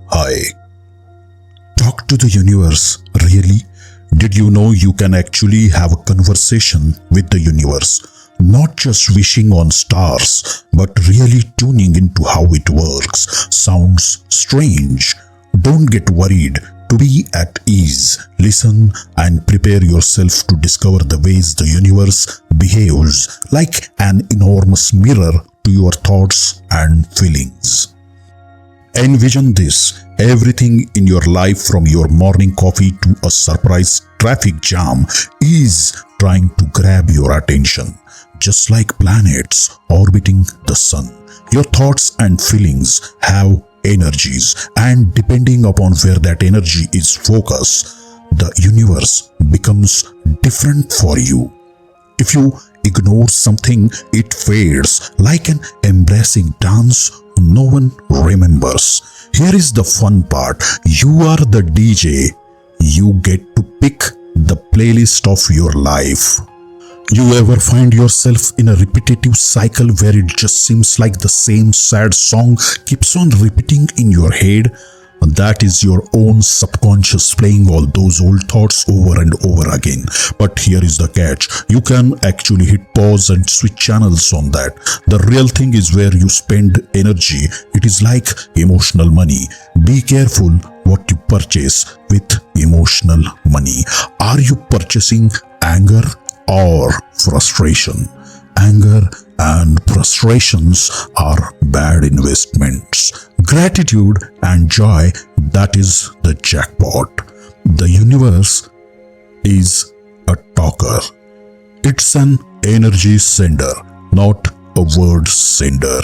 Hi. Talk to the universe. Really? Did you know you can actually have a conversation with the universe? Not just wishing on stars, but really tuning into how it works. Sounds strange. Don't get worried. To be at ease, listen and prepare yourself to discover the ways the universe behaves like an enormous mirror to your thoughts and feelings. Envision this. Everything in your life, from your morning coffee to a surprise traffic jam, is trying to grab your attention. Just like planets orbiting the sun, your thoughts and feelings have energies, and depending upon where that energy is focused, the universe becomes different for you. If you ignore something, it fades like an embarrassing dance no one remembers. Here is the fun part. You are the DJ. You get to pick the playlist of your life. You ever find yourself in a repetitive cycle where it just seems like the same sad song keeps on repeating in your head? That is your own subconscious playing all those old thoughts over and over again. But here is the catch. You can actually hit pause and switch channels on that. The real thing is where you spend energy. It is like emotional money. Be careful what you purchase with emotional money. Are you purchasing anger or frustration? Anger and frustrations are bad investments. Gratitude and joy, that is the jackpot. The universe is a talker. It's an energy sender, not a word sender.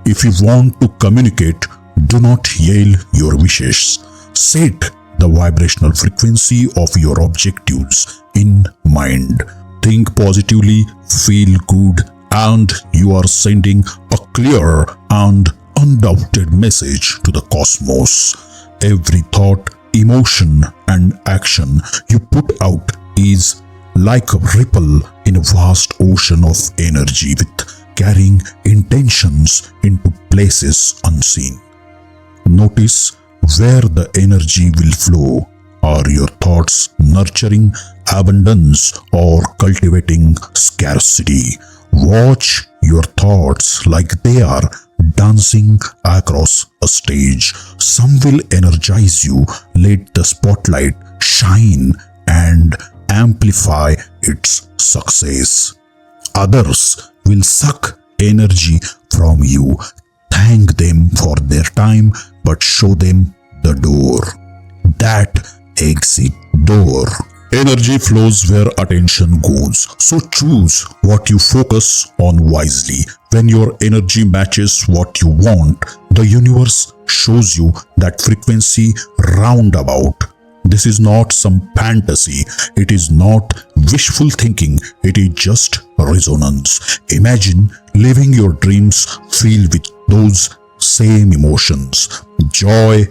If you want to communicate, do not yell your wishes. Set the vibrational frequency of your objectives in mind. Think positively, feel good, and you are sending a clear and undoubted message to the cosmos. Every thought, emotion, and action you put out is like a ripple in a vast ocean of energy, with carrying intentions into places unseen. Notice where the energy will flow. Are your thoughts nurturing abundance or cultivating scarcity? Watch your thoughts like they are dancing across a stage. Some will energize you, let the spotlight shine and amplify its success. Others will suck energy from you. Thank them for their time, but show them the door. That exit door. Energy flows where attention goes. So choose what you focus on wisely. When your energy matches what you want, the universe shows you that frequency roundabout. This is not some fantasy. It is not wishful thinking. It is just resonance. Imagine living your dreams filled with those same emotions: joy,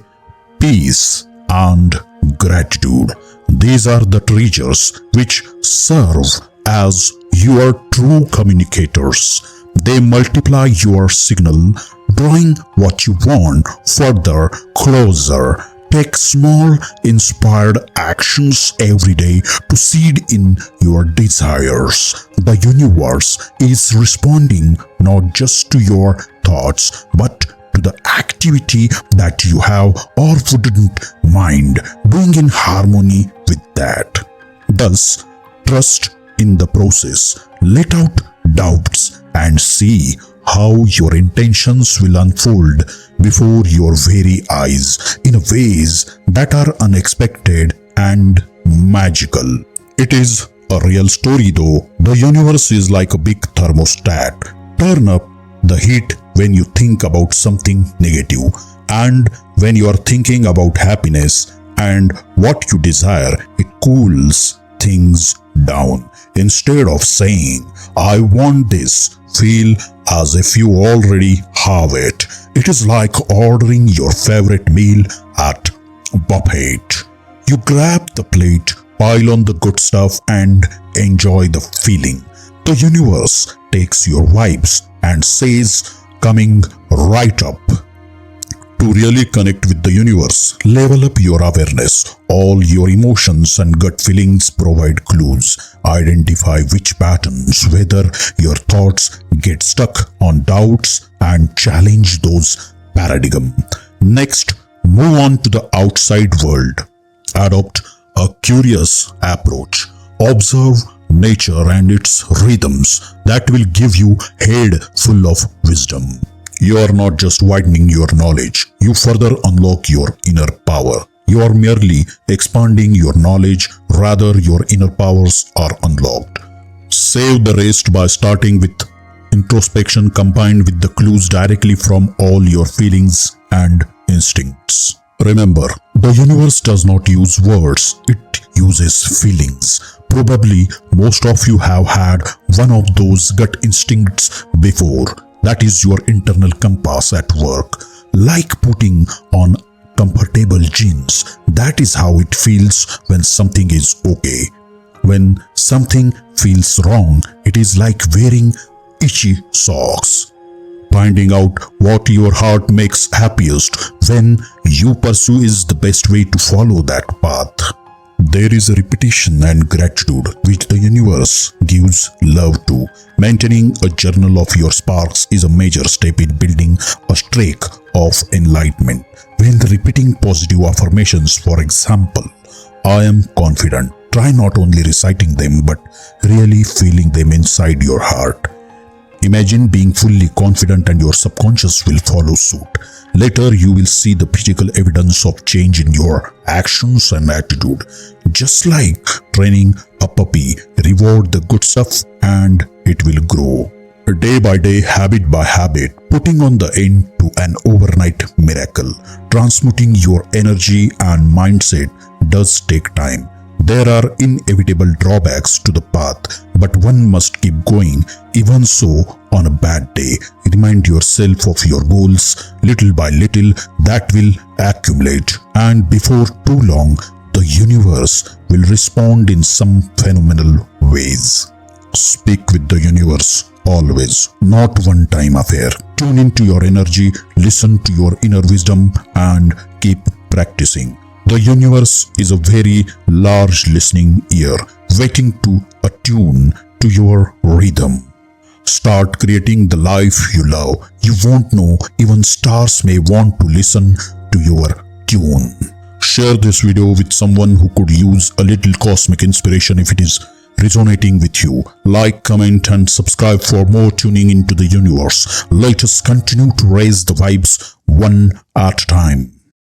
peace, and gratitude. These are the treasures which serve as your true communicators. They multiply your signal, drawing what you want further, closer. Take small, inspired actions every day to seed in your desires. The universe is responding not just to your thoughts, but to the activity that you have or wouldn't mind doing in harmony with that. Thus, trust in the process. Let out doubts and see how your intentions will unfold before your very eyes in ways that are unexpected and magical. It is a real story though. The universe is like a big thermostat. Turn up the heat when you think about something negative, and when you are thinking about happiness and what you desire, it cools things down. Instead of saying, "I want this," feel as if you already have it. It is like ordering your favorite meal at buffet. You grab the plate, pile on the good stuff, and enjoy the feeling. The universe takes your vibes and says, "Coming right up." To really connect with the universe, level up your awareness. All your emotions and gut feelings provide clues. Identify which patterns, whether your thoughts get stuck on doubts, and challenge those paradigms. Next, move on to the outside world. Adopt a curious approach. Observe nature and its rhythms that will give you head full of wisdom. You are not just widening your knowledge, you further unlock your inner power. You are merely expanding your knowledge, rather your inner powers are unlocked. Save the rest by starting with introspection combined with the clues directly from all your feelings and instincts. Remember, the universe does not use words, it uses feelings. Probably most of you have had one of those gut instincts before. That is your internal compass at work. Like putting on comfortable jeans. That is how it feels when something is okay. When something feels wrong, it is like wearing itchy socks. Finding out what your heart makes happiest when you pursue is the best way to follow that path. There is a repetition and gratitude which the universe gives love to. Maintaining a journal of your sparks is a major step in building a streak of enlightenment. When repeating positive affirmations, for example, I am confident, try not only reciting them but really feeling them inside your heart. Imagine being fully confident and your subconscious will follow suit. Later, you will see the physical evidence of change in your actions and attitude. Just like training a puppy, reward the good stuff and it will grow. Day by day, habit by habit, putting on the end to an overnight miracle. Transmuting your energy and mindset does take time. There are inevitable drawbacks to the path, but one must keep going. Even so, on a bad day, remind yourself of your goals. Little by little, that will accumulate, and before too long, the universe will respond in some phenomenal ways. Speak with the universe always, not one-time affair. Tune into your energy, listen to your inner wisdom, and keep practicing. The universe is a very large listening ear, waiting to attune to your rhythm. Start creating the life you love. You won't know, even stars may want to listen to your tune. Share this video with someone who could use a little cosmic inspiration if it is resonating with you. Like, comment, and subscribe for more tuning into the universe. Let us continue to raise the vibes one at a time.